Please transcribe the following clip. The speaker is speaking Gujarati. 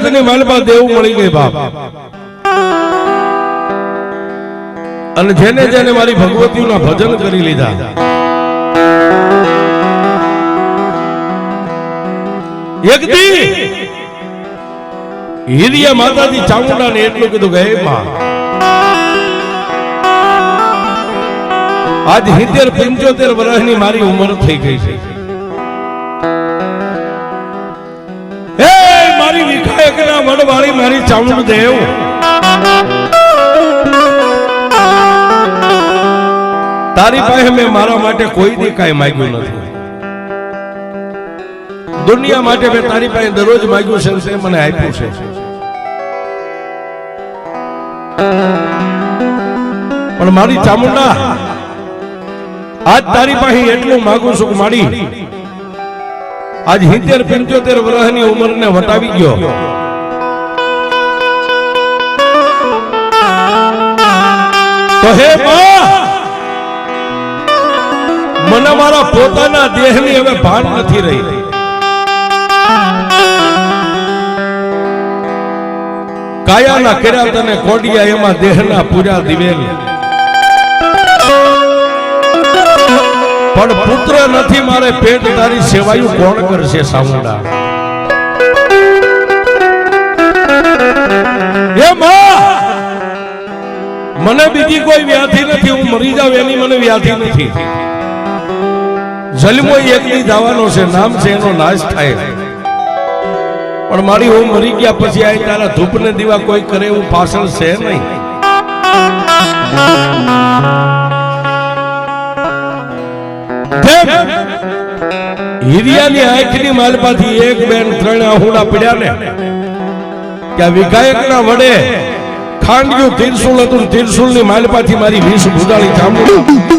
જગતની માલપા દેવ મળી ગઈ બાપ અને જેને જેને મારી ભગવતીના ભજન કરી લીધા એક દી હિરિયા માતાજી ચામુંડાને એટલું કીધું કે હે માં આજ 70-75 વર્ષની મારી ઉંમર થઈ ગઈ છે હે મારી વિખાયકના વડવાળી મારી ચામુંડ દેવ તારી પાસે મેં મારા માટે કોઈ દી કાંઈ માંગ્યું નથી દુનિયા માટે મેં તારી પાસે દરરોજ માંગ્યું છે તે મને આપ્યું છે પણ મારી ચામુંડા આજ તારી પાસે એટલું માંગુ છું મારી આજ 70-75 વર્ષની ઉંમરને વટાવી ગયો તો હે માં મને મારા પોતાના દેહની હવે ભાન નથી રહી કાયાના કર્યા તને કોડિયા એમાં દેહના પૂજા દિવેલ પણ પુત્ર નથી મારે પેટ તારી સેવાયું કોણ કરશે સામુંડા એ માં મને બીજી કોઈ વ્યાધિ નથી હું મરી જાવ એની મને વ્યાધિ નથી જન્મો એકલી જવાનો છે નામ છે એનો નાશ થાય પણ મારી હું મરી ગયા પછી આ તારા ધૂપ ને દીવા કોઈ કરે એવું પાછળ છે નહીં હિરિયાની આંખની માલપાથી 1, 2, 3 આહુડા પડ્યા ને કે વિઘાયકના વડે ખાંડ્યું તિરસુલ હતું તિરસુલની માલપાથી મારી 20 ભુજાળી ચામડી